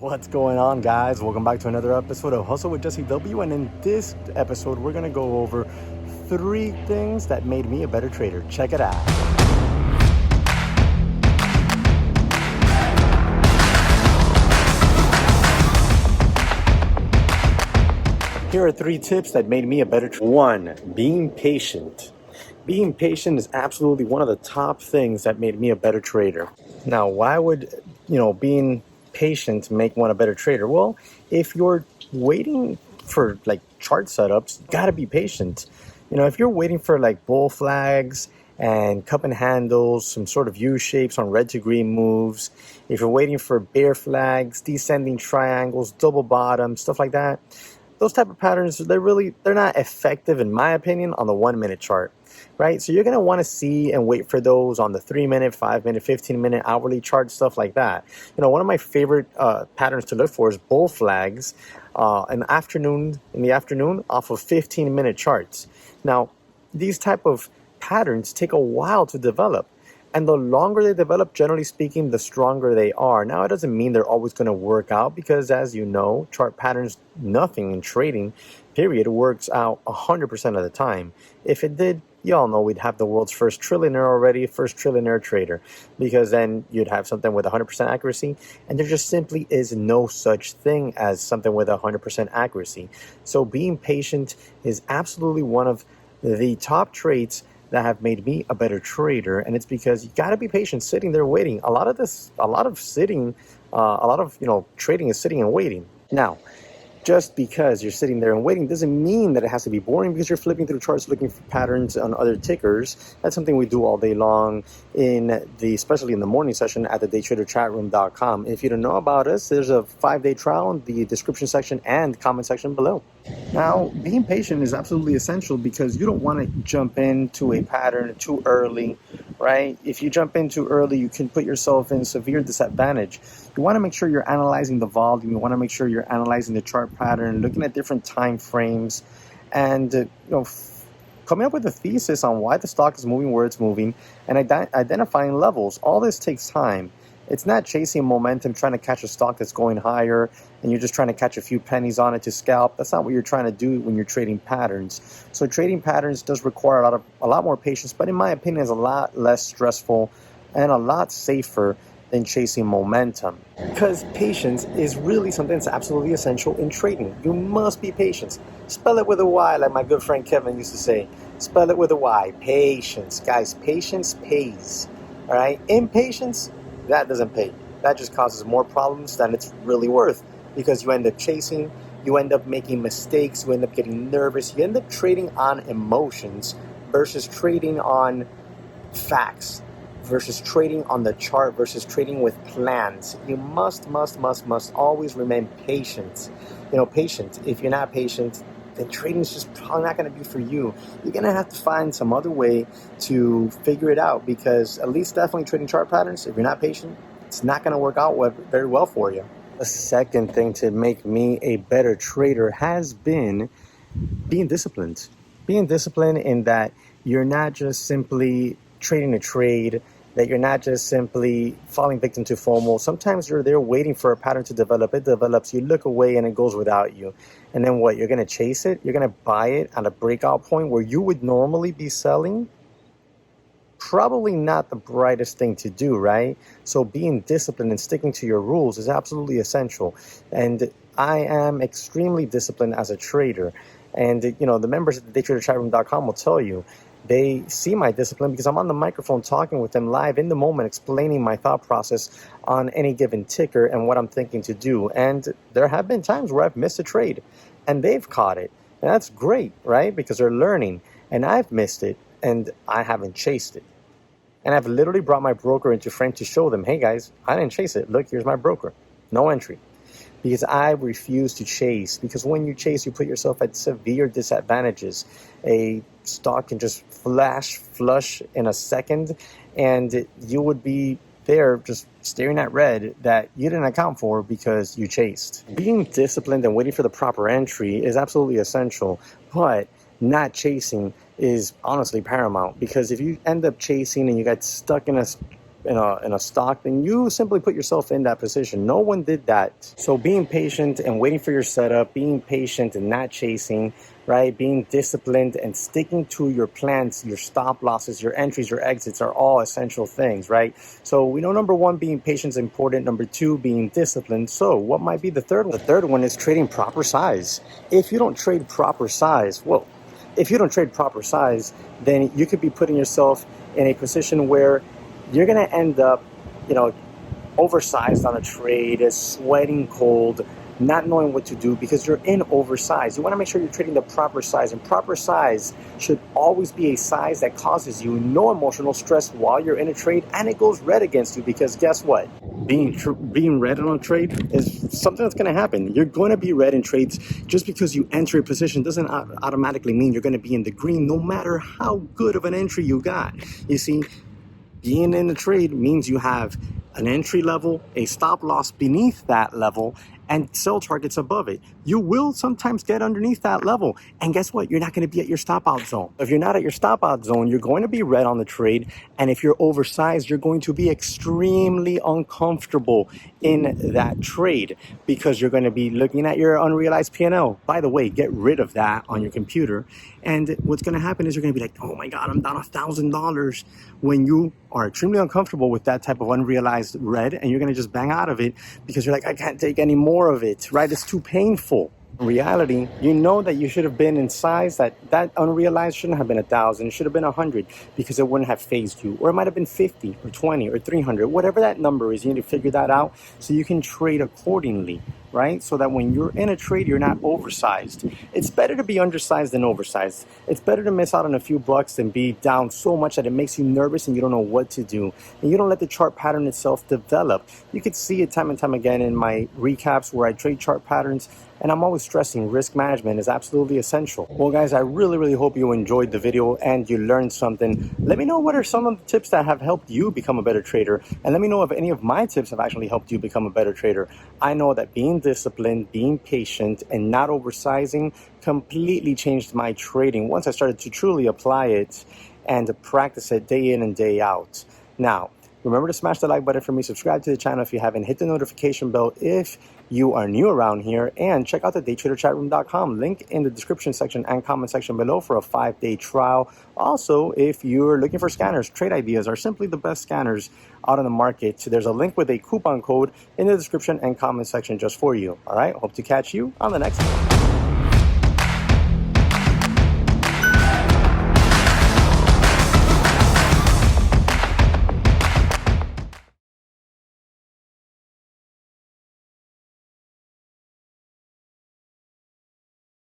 What's going on, guys? Welcome back to another episode of Hustle with JesseW. And in this episode, we're going to go over 3 things that made me a better trader. Check it out. Here are 3 tips that made me a better trader. 1, being patient. Being patient is absolutely one of the top things that made me a better trader. Now, why would, being patient make one a better trader? Well, if you're waiting for chart setups, you got to be patient. If you're waiting for bull flags and cup and handles, some sort of U shapes on red to green moves, if you're waiting for bear flags, descending triangles, double bottoms, stuff like that, those type of patterns, they're not effective, in my opinion, on the 1 minute chart, right? So you're going to want to see and wait for those on the 3 minute, 5 minute, 15 minute, hourly chart, stuff like that. One of my favorite patterns to look for is bull flags in the afternoon off of 15-minute charts. Now, these type of patterns take a while to develop. And the longer they develop, generally speaking, the stronger they are. Now, it doesn't mean they're always going to work out because, as you know, chart patterns, nothing in trading, period, works out 100% of the time. If it did, you all know we'd have the world's first trillionaire trader, because then you'd have something with 100% accuracy, and there just simply is no such thing as something with 100% accuracy. So being patient is absolutely one of the top traits that have made me a better trader, and it's because you got to be patient, sitting there waiting. A lot of trading is sitting and waiting. Now, just because you're sitting there and waiting doesn't mean that it has to be boring, because you're flipping through charts looking for patterns on other tickers. That's something we do all day long, especially in the morning session at the daytraderchatroom.com. If you don't know about us, there's a 5-day trial in the description section and comment section below. Now, being patient is absolutely essential because you don't want to jump into a pattern too early, right? If you jump in too early, you can put yourself in severe disadvantage. You want to make sure you're analyzing the volume. You want to make sure you're analyzing the chart pattern, looking at different time frames, and coming up with a thesis on why the stock is moving where it's moving, and identifying levels. All this takes time. It's not chasing momentum, trying to catch a stock that's going higher, and you're just trying to catch a few pennies on it to scalp. That's not what you're trying to do when you're trading patterns. So trading patterns does require a lot more patience, but in my opinion, is a lot less stressful and a lot safer than chasing momentum. Because patience is really something that's absolutely essential in trading. You must be patient. Spell it with a Y, like my good friend Kevin used to say. Spell it with a Y. Patience. Guys, patience pays. All right? Impatience, that doesn't pay. That just causes more problems than it's really worth, because you end up chasing, you end up making mistakes, you end up getting nervous, you end up trading on emotions versus trading on facts, versus trading on the chart, versus trading with plans. You must always remain patient. Patient. If you're not patient, then trading is just probably not going to be for you. You're going to have to find some other way to figure it out, because at least definitely trading chart patterns, if you're not patient, it's not going to work out very well for you. The second thing to make me a better trader has been being disciplined. Being disciplined in that you're not just simply trading a trade, that you're not just simply falling victim to FOMO. Sometimes you're there waiting for a pattern to develop. It develops, you look away, and it goes without you. And then what? You're going to chase it? You're going to buy it at a breakout point where you would normally be selling? Probably not the brightest thing to do, right? So being disciplined and sticking to your rules is absolutely essential. And I am extremely disciplined as a trader. And, the members at the daytraderchatroom.com will tell you, they see my discipline because I'm on the microphone talking with them live in the moment, explaining my thought process on any given ticker and what I'm thinking to do. And there have been times where I've missed a trade and they've caught it. And that's great, right? Because they're learning. And I've missed it and I haven't chased it. And I've literally brought my broker into frame to show them, hey guys, I didn't chase it. Look, here's my broker. No entry. Because I refuse to chase. Because when you chase, you put yourself at severe disadvantages. A stock can just flush in a second, and you would be there just staring at red that you didn't account for because you chased. Being disciplined and waiting for the proper entry is absolutely essential, but not chasing is honestly paramount, because if you end up chasing and you get stuck in a in a stock, then you simply put yourself in that position. No one did that. So being patient and waiting for your setup, being patient and not chasing, right? Being disciplined and sticking to your plans, your stop losses, your entries, your exits are all essential things, right? So we know number one, being patient is important. Number two, being disciplined. So what might be the third one? The third one is trading proper size. If you don't trade proper size, if you don't trade proper size, then you could be putting yourself in a position where you're going to end up, oversized on a trade, sweating cold, not knowing what to do because you're in oversized. You want to make sure you're trading the proper size, and proper size should always be a size that causes you no emotional stress while you're in a trade, and it goes red against you because guess what? Being red on a trade is something that's going to happen. You're going to be red in trades. Just because you enter a position doesn't automatically mean you're going to be in the green, no matter how good of an entry you got. You see, being in the trade means you have an entry level, a stop loss beneath that level, and sell targets above it. You will sometimes get underneath that level. And guess what? You're not going to be at your stop out zone. If you're not at your stop out zone, you're going to be red on the trade. And if you're oversized, you're going to be extremely uncomfortable in that trade because you're going to be looking at your unrealized P&L. By the way, get rid of that on your computer. And what's going to happen is you're going to be like, oh my God, I'm down $1,000 when you are extremely uncomfortable with that type of unrealized red, and you're going to just bang out of it because you're like, I can't take any more of it, right? It's too painful. In reality, you know that you should have been in size that unrealized shouldn't have been 1,000, it should have been 100 because it wouldn't have phased you, or it might have been 50 or 20 or 300, whatever that number is. You need to figure that out so you can trade accordingly, right? So that when you're in a trade, you're not oversized. It's better to be undersized than oversized. It's better to miss out on a few bucks than be down so much that it makes you nervous and you don't know what to do. And you don't let the chart pattern itself develop. You could see it time and time again in my recaps where I trade chart patterns, and I'm always stressing risk management is absolutely essential. Well, guys, I really hope you enjoyed the video and you learned something. Let me know what are some of the tips that have helped you become a better trader, and let me know if any of my tips have actually helped you become a better trader. I know that being disciplined, being patient, and not oversizing completely changed my trading once I started to truly apply it and to practice it day in and day out. Now, remember to smash the like button for me, subscribe to the channel if you haven't, hit the notification bell if you are new around here, and check out the daytraderchatroom.com. Link in the description section and comment section below for a 5-day trial. Also, if you're looking for scanners, Trade Ideas are simply the best scanners out on the market. So there's a link with a coupon code in the description and comment section just for you. All right, hope to catch you on the next one.